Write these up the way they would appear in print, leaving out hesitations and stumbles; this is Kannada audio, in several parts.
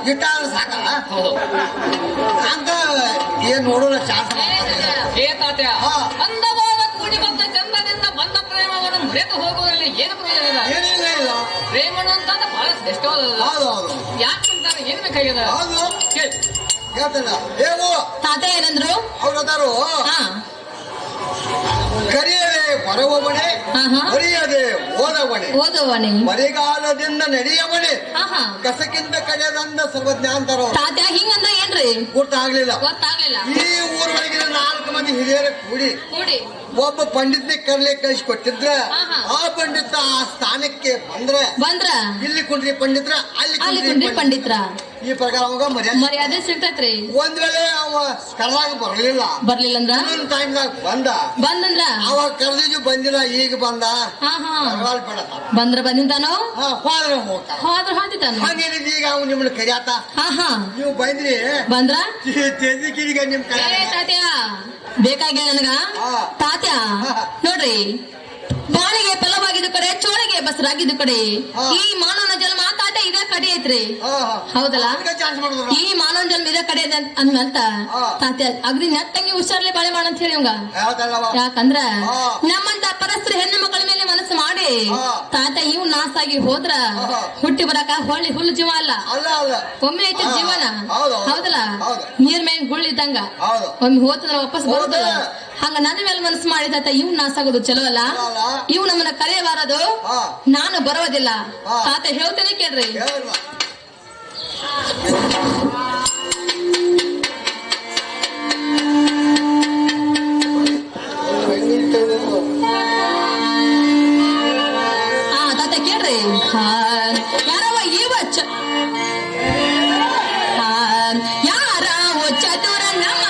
ಗಿಟಾರ್ ಸಾಕ ಹೌದು ಅಂತ ಏನ್ ನೋಡೋಣ ಚಾನ್ಸ್ ಏ ತಾತ್ಯ ಅಂದವಾದ ಕೂಡಿ ಬಂದ ಚಂದದಿಂದ ಬಂದ ಪ್ರೇಮವನ್ನು ಮರೆತು ಹೋಗುವುದರಲ್ಲಿ ಏನು ಪ್ರಯೋಜನ ಇಲ್ಲ. ಏನಿಲ್ಲ ಇಲ್ಲ ಪ್ರೇಮನು ಅಂತ ಬಹಳ ಶ್ರೇಷ್ಠವಾದದ್ದು. ಹೌದು ಹೌದು ಯಾಕಂತಾರೆ ಏನ್ ಬೇಕಾಗ್ಯದ ಹೌದು ಕೇಳಿ ಹೇಳ್ತಾನ ಹೇವು ತಾತ ಏನಂದ್ರು? ಅವ್ರು ಅದಾರು ಕರಿಯದೆ ಬರುವವನೇ ಬರೆಯದೆ ಓದವನೇ ಬರಿಗಾಲದಿಂದ ನಡೆಯವನೇ ಕಸಕ್ಕಿಂತ ಕಡೆದಂದ ಸರ್ವಜ್ಞ ಅಂತಾರ. ತಾತ ಹಿಂಗಂದ ಏನ್ರಿ ಗೊತ್ತಾಗ್ಲಿಲ್ಲ. ಈ ಊರೊಳಗಿನ 4 ಮಂದಿ ಹಿರಿಯರ ಕೂಡಿ ಒಬ್ಬ ಪಂಡಿತ್ನೇ ಕಳಿಸಿ ಕೊಟ್ಟಿದ್ರ ಆ ಪಂಡಿತ ಆ ಸ್ಥಾನಕ್ಕೆ ಬಂದ್ರ ಇಲ್ಲಿ ಕುಂಡ್ರಿ ಪಂಡಿತ್ರ ಅಲ್ಲಿ ಕುಂಡ್ರಿ ಪಂಡಿತ್ರ ಈ ಪ್ರಕಾರ ಅವಾಗ ಮರ್ಯಾದೆ ಸಿಗ್ತೈತ್ರಿ. ಒಂದ್ ವೇಳೆ ಅವ ಕರ್ದಾಗ ಬರ್ಲಿಲ್ಲ ಅಂದ್ರ ಟೈಮ್ದಾಗ ಬಂದಂದ್ರ ಅವಾಗ ಕರ್ದಿದ್ದು ಬಂದಿಲ್ಲ ಈಗ ಬಂದ ಬಂದ್ರ ಬಂದಿಂದಾನೋ ಹೋದ್ರ ಹೋದಿತಾನು ಹಂಗೇನಿದ್ ಈಗ ಅವ್ ನಿಮ್ಮನ್ನ ಕರಿಯಾತ ನೀವು ಬಂದ್ರ ತೆಜಿಕಿರಿಗ ನಿಮ್ ತಾತ್ಯ ಬೇಕಾಗಿಲ್ಲ ನನಗ ತಾತ್ಯ ನೋಡ್ರಿ ಬಾಳಿಗೆ ಫಲವಾಗಿದ್ದು ಕಡೆ ಚೋಳಿಗೆ ಬಸರಾಗಿದ್ದು ಕಡೆ ಈ ಮಾನವನ ಜನ್ಮ ತಾತ ಇದ ಕಡೆ ಐತ್ರಿ. ಹೌದಲ್ಲ ಈ ಮಾನವನ ಜನ್ಮ ಇದ ಕಡೆ ಅಂದಂತ ತಾತ್ಯ ಅಗ್ರಿ ನೆತ್ತಂಗಿ ಹುಷಾರ್ಲೆ ಬಾಳೆ ಮಾಡಂತ ಹೇಳಿ ಅವಂಗ. ಯಾಕಂದ್ರ ನಮ್ಮಂತ ಪರಸ್ತ್ರೀ ಹೆಣ್ಣು ಮಕ್ಕಳ ಮೇಲೆ ಮನಸ್ಸು ಮಾಡಿ ತಾತ ಇವ್ ನಾಸಾಗಿ ಹೋದ್ರ ಹುಟ್ಟಿ ಬರಕ ಹೊಳ್ಳಿ ಹುಲ್ಲು ಜೀವ ಅಲ್ಲ, ಒಮ್ಮೆ ಐತಿ ಜೀವನ. ಹೌದಲ್ಲ ನೀರ್ ಮೇಲೆ ಗುಳ್ಳಿದ್ದಂಗ ಒಮ್ಮೆ ಹೋತಂದ್ರ ವಾಪಸ್ ಬರುದಲ್ಲ. ಹಂಗ ನನ್ನ ಮೇಲೆ ಮನಸ್ಸು ಮಾಡಿದ ಇವ್ ನಾಸಾಗೋದು ಚಲೋ ಅಲ್ಲ. ಇವ್ ನಮ್ಮನ್ನ ಕರೆಯಬಾರದು, ನಾನು ಬರೋದಿಲ್ಲ. ತಾತ ಹೇಳ್ತೇನೆ ಕೇಳ್ರಿ. ತಾತ ಕೇಳ್ರಿ. ಯಾರವ ಇವ ಯಾರವ ಚತುರ ನಮ್ಮ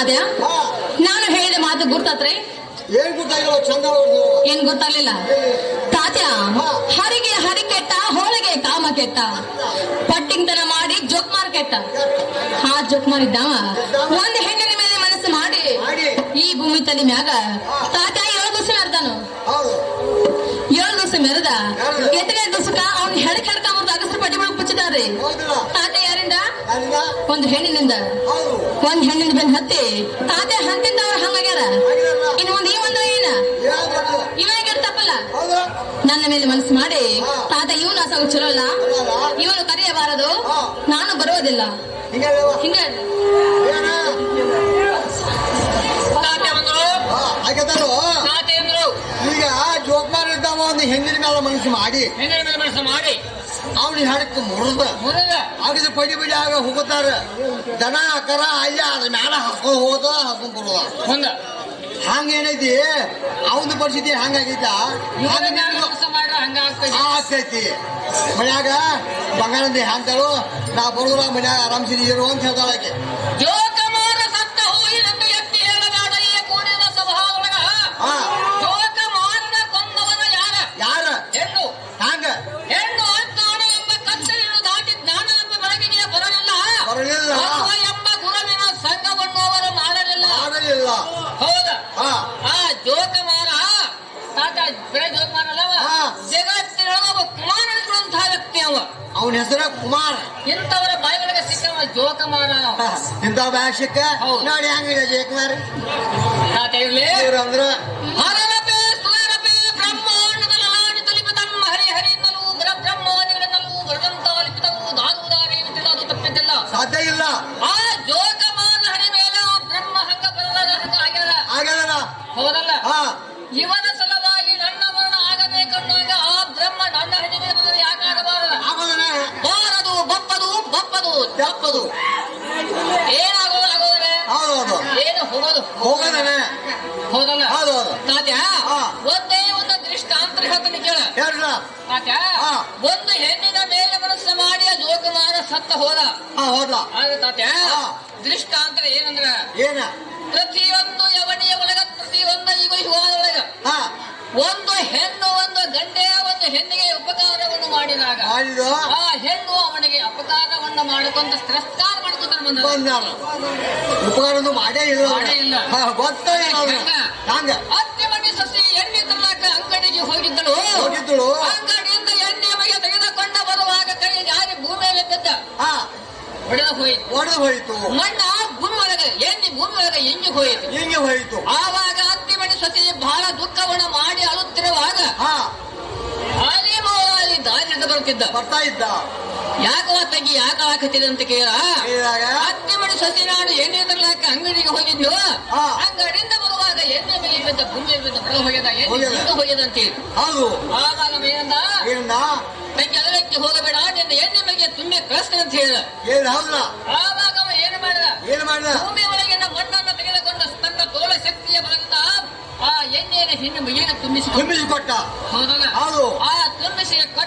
ತಾತ್ಯ ಹಾ ನಾನು ಹೇಳಿದ ಮಾತು ಗುರ್ತಾತ್ರಿ? ಏನ್ ಗೊತ್ತಾಗಿಲ್ಲ ಚಂದ ಅವ್ರದ್ದು. ಏನ್ ಗೊತ್ತಾಗ್ಲಿಲ್ಲ ತಾತ್ಯ? ಹರಿಗೆ ಹರಿ ಕೆಟ್ಟ, ಹೋಳಿಗೆ ಕಾಮ ಕೆಟ್ಟ, ಪಟ್ಟಿಂಗ್ತನ ಮಾಡಿ ಜೋಕ್ಮಾರ್ ಕೆಟ್ಟ. ಹಾ ಜೋಕ್ಮಾರ್ ಇದ್ದಾವ ಒಂದ್ ಹೆಣ್ಣಿನ ಮೇಲೆ ಮನಸ್ಸು ಮಾಡಿ ಈ ಭೂಮಿ ತಲೆ ಮ್ಯಾಗ ತಾತ್ಯ 7 ದಿವಸ ಮೆರೆದನು. ಹೌದು 7 ದಿವಸ ಮೆರೆದ 8ನೇ ದಿವಸಕ್ಕ ಅವ್ನ ಹೆಡಕ್ ಹೆಡ್ಕ ಅವ್ರದ್ದು ಅಗಸರ ಪಟ್ಟಿ ಒಳಗೆ ಮುಚ್ಚಿದಾರೆ. ಹೌದಿಲ್ಲ ತಾತ್ಯ ಯಾರಿಂದ? ಅಲ್ಲ ಒಂದು ಹೆಣ್ಣಿನಿಂದ. ಹೌದು ಒಂದ್ ಹೆಣ್ಣಿನ ಬೆನ್ ಹತ್ತಿ ತಾತ್ಯ ಹಂತಿಂದ ಅವ್ರು ಹಂಗಾಗ್ಯಾರ. ಇನ್ನು ಒಂದ್ ಈ ಒಂದು ಏನ ಯಾವ್ದು ಇವಾಗ ತಪ್ಪಲ್ಲ. ಹೌದು ನನ್ನ ಮೇಲೆ ಮನಸ್ಸು ಮಾಡಿ ತಾತ ಇವನು ಅಸಾಗ ಚಲೋ ಅಲ್ಲ, ಇವನು ಕರೆಯಬಾರದು, ನಾನು ಬರೋದಿಲ್ಲ ಹಿಂಗಲ್ವಾ ಹಿಂಗ ಏನ ತಾತೆ ಬಂದ್ರು, ಹಾಗಾದ್ರು ತಾತೆ ಅಂದ್ರು. ಈಗ ಜೋಕ್ಮಾರ್ ಇದ್ದಾವ ಒಂದು ಹೆಣ್ಣಿನ ಮೇಲೆ ಮನಸ್ಸು ಮಾಡಿ ಹೆಣ್ಣಿನ ಮೇಲೆ ಮನಸ್ಸು ಮಾಡಿ ಅವ್ನ ಹಡಕ್ಕೆ ಮುರಿದ ಮುರಿದ ಆಗಿದ ಪಡಿ ಪಡಿ ಆಗ ಹೋಗುತ್ತಾರ. ದನ ಕರ ಅಯ್ಯ ಅದ್ರ ಮ್ಯಾಲ ಹಾಕೊಂಡ್ ಹೋದ ಹಾಕೊಂಡ್ ಬರೋದ. ಒಂದ ಹಂಗ ಏನೈತಿ ಅವನ ಪರಿಸ್ಥಿತಿ ಹಂಗಾಗೈತ ಇವರ ಮೇಲೆ ಮನಸ್ಸು ಮಾಡ್ರ ಹಂಗ ಆಗ್ತದೆ. ಆಗ್ತೈತಿ. ಮನ್ಯಾಗ ಬಂಗಾರದಿ ಹಾಂತಾಳು ನಾ ಬರೋದ್ರ ಮನ್ಯಾಗ ಆರಾಮ್ಸಿರಿ ಇರು ಅಂತ ಹೇಳ್ತಾಳಕ್ಕೆ. ಜೋಕಮಾರ ಸತ್ತ ಹೋಯಿನೆಂದು ಎತ್ತಿ ಹೇಳಬೇಡ ಈ ಕೂಡಿದ ಸಭಾದೊಳಗ. ಹಾ ಜೋಕಮಾರನ ಕೊಂದವನ ಯಾರ? ಯಾರ ಹೆಣ್ಣು. ಹಂಗ ಹೆಣ್ಣು ಅಜ್ಞಾನ ಎಂಬ ಕತ್ತಲೆಯನ್ನು ದಾಟಿ ಜ್ಞಾನ ಎಂಬ ಬೆಳಕಿಗೆ ಬರಲಿಲ್ಲ. ಬರಲಿಲ್ಲ ತತ್ವ ಎಂಬ ಗುರುವಿನ ಸಂಘವನ್ನು ಅವರು ಮಾಡಲಿಲ್ಲ. ಆಗಲಿಲ್ಲ. ಹೌದಾ? ಹಾ ಆ ಜೋಕಮಾರ ತಾತ ಬೆಳೆ ಜೋಕಮಾರ ಅಲ್ಲವ, ಹಾ. ಜಗತ್ತಿನೊಳಗ ಒಬ್ಬ ಕುಮಾರನಿರುವಂತಹ ವ್ಯಕ್ತಿ ಅವ. ಅವನ ಹೆಸರ ಕುಮಾರ. ಇಂಥವರ ಬಾಯಿಗಳಿಗೆ ಸಿಕ್ಕವ ಜೋಕಮಾರ ಅವ. ಇಂಥ ಭಾಷಕ್ಕ ಹೌದು. ನೋಡಿ ಹೆಂಗಿದೆ ಜಯಕುಮಾರ್ ತಾತ ಇರ್ಲಿ ಅಂದ್ರ ಹರರಪೆ ಸುರರಪೆ ಬ್ರಹ್ಮಾಂಡದ ಲಲಾಡಿ ತಲಿಪಿತಂ ಹರಿ ಹರಿಯಿಂದಲೂ ಬ್ರಹ್ಮಾದಿಗಳಿಂದಲೂ ಬರದಂತಾಲಿಪಿತವು ದಾದುದಾರಿ ಅದು ತಪ್ಪಿದ್ದಿಲ್ಲ. ಸಾಧ್ಯ ಇಲ್ಲ. ಆ ಜೋಕಮಾನ ಹರಿ ಮೇಲೆ ಆ ಬ್ರಹ್ಮ ಹಂಗ ಬರಲಾಗ ಹಂಗ ಆಗ್ಯಾರ. ಆಗಲ್ಲ. ಹೌದಲ್ಲ? ಹಾ ಇವನ ಸಲುವಾಗಿ ನನ್ನ ಮರಣ ಆಗಬೇಕಂದಾಗ ಆ ಬ್ರಹ್ಮ ನನ್ನ ಹಣೆ ಮೇಲೆ ಬಂದರೆ ಯಾಕಾಗಬಾರದು? ಆಗೋದನ ಬಾರದು ಬಪ್ಪದು ಬಪ್ಪದು ತಪ್ಪದು ಏನಾಗೋದು ಆಗೋದ್ರೆ ಹೌದೌದು ಏನು ಹೋಗೋದು ಹೋಗೋದನ ಹೌದಲ್ಲ? ಹೌದೌದು. ತಾತ್ಯ ಹಾ. ಒಂದೇ ಒಂದು ದೃಷ್ಟಾಂತ ಹೇಳ್ತಾನೆ ಕೇಳ. ಹೇಳ್ರ. ತಾತ್ಯ ಹಾ. ಒಂದು ಹೆಣ್ಣಿನ ಮೇಲೆ ಮನಸ್ಸು ಮಾಡಿ ಆ ಜೋಕುಮಾರ ಸತ್ತ ಹೋದ. ಹಾ ಹೋದ್ಲ. ಆದ್ರೆ ತಾತ್ಯ ಹಾ. ದೃಷ್ಟಾಂತರ ಏನಂದ್ರ ಏನ ಪ್ರತಿಯೊಂದು ಯವನಿಯ ಒಳಗ ಪ್ರತಿಯೊಂದು ಈಗ ಯುಗಾದೊಳಗ ಹಾ ಒಂದು ಹೆಣ್ಣು ಒಂದು ಗಂಡೆ ಒಂದು ಹೆಣ್ಣಿಗೆ ಉಪಕಾರವನ್ನು ಮಾಡಿದಾಗ ಮಾಡಿದ ಆ ಹೆಣ್ಣು ಅವನಿಗೆ ಅಪಕಾರವನ್ನು ಮಾಡಿಕೊಂಡ ತಿರಸ್ಕಾರ ಮಾಡ್ಕೊಂತ ಬಂದಾನ. ಉಪಕಾರನು ಮಾಡೇ ಇಲ್ಲ. ಮಾಡೇ ಇಲ್ಲ. ಗೊತ್ತೇ ಇಲ್ಲ. ಹಂಗ ಅತ್ತೆ ಮನೆ ಸಸಿ ಎಣ್ಣೆ ತರಲಾಕ ಅಂಗಡಿಗೆ ಹೋಗಿದ್ದಳು. ಹೋಗಿದ್ದಳು. ಅಂಗಡಿಯಿಂದ ಎಣ್ಣೆ ಮಗೆ ತೆಗೆದುಕೊಂಡ ಬರುವಾಗ ಕೈ ಜಾರಿ ಭೂಮಿಯಲ್ಲಿ ಬಿದ್ದ. ಹಾ ಹೊಡೆದ ಹೋಯಿತು. ಒಡೆದು ಹೋಯಿತು. ಮಣ್ಣ ಭೂಮಿ ಒಳಗೆ ಎಣ್ಣೆ ಭೂಮಿ ಒಳಗೆ ಎಂಜಿ ಹೋಯಿತು. ಹಿಂಗೆ ಹೋಯಿತು. ಆವಾಗ ಅತ್ತೆ ಮನೆ ಸಸಿ ಬಹಳ ದುಃಖವನ್ನು ಮಾಡಿ ಅಳುತ್ತಿರುವಾಗ ಹಾ ಅಲ್ಲಿ ಮೋಳಲ್ಲಿ ದಾರಿ ಬರ್ತಿದ್ದ. ಬರ್ತಾ ಇದ್ದ. ಯಾಕವ ತಂಗಿ ಯಾಕ ಹಾಕತ್ತಿದೆ ಅಂತ ಕೇಳ ಹೇಳಿದಾಗ ಅತ್ತೆ ಮನೆ ಸಸಿ ನಾನು ಎಣ್ಣೆ ತರಲಾಕ ಅಂಗಡಿಗೆ ಹೋಗಿದ್ನು. ಹಾ. ಅಂಗಡಿಯಿಂದ ಬರುವಾಗ ಎಣ್ಣೆ ಮೇಲೆ ಬಿದ್ದ ಭೂಮಿ ಬಿದ್ದ ಹೊರ ಹೋಗ್ಯದ ಎಣ್ಣೆ ಹೋಗ್ಯದ. ಬಿದ್ದು ಹೋಗ್ಯದ ಅಂತ ಹೇಳಿ ಹೌದು. ಆವಾಗ ಮೇಲಿಂದ ಏನ ತಂಗಿ ಅದಕ್ಕೆ ಹೋಗಬೇಡ ನಿನ್ನ ಎಣ್ಣೆ ಮೇಲೆ ತುಂಬೆ ಕಳಿಸ್ತೇನೆ ಅಂತ ಹೇಳಿದ. ಏನ್ ಹೌದಲ್ಲ. ಆವಾಗ ಅವ ಏನು ಮಾಡಿದ? ಏನ್ ಮಾಡಿದ? ಭೂಮಿ ಒಳಗಿನ ಮಣ್ಣನ್ನು ತೆಗೆದುಕೊಂಡು ತನ್ನ ತೋಳ ಶಕ್ತಿಯ ಬಲದಿಂದ ಆ ಎಣ್ಣೆಯನ್ನು ಹೆಣ್ಣು ಮೈಯನ್ನು ತುಂಬಿಸಿ ತುಂಬಿಸಿಕೊಟ್ಟ. ಹೌದಲ್ಲ? ಹೌದು. ಆ ತುಂಬಿಸಿ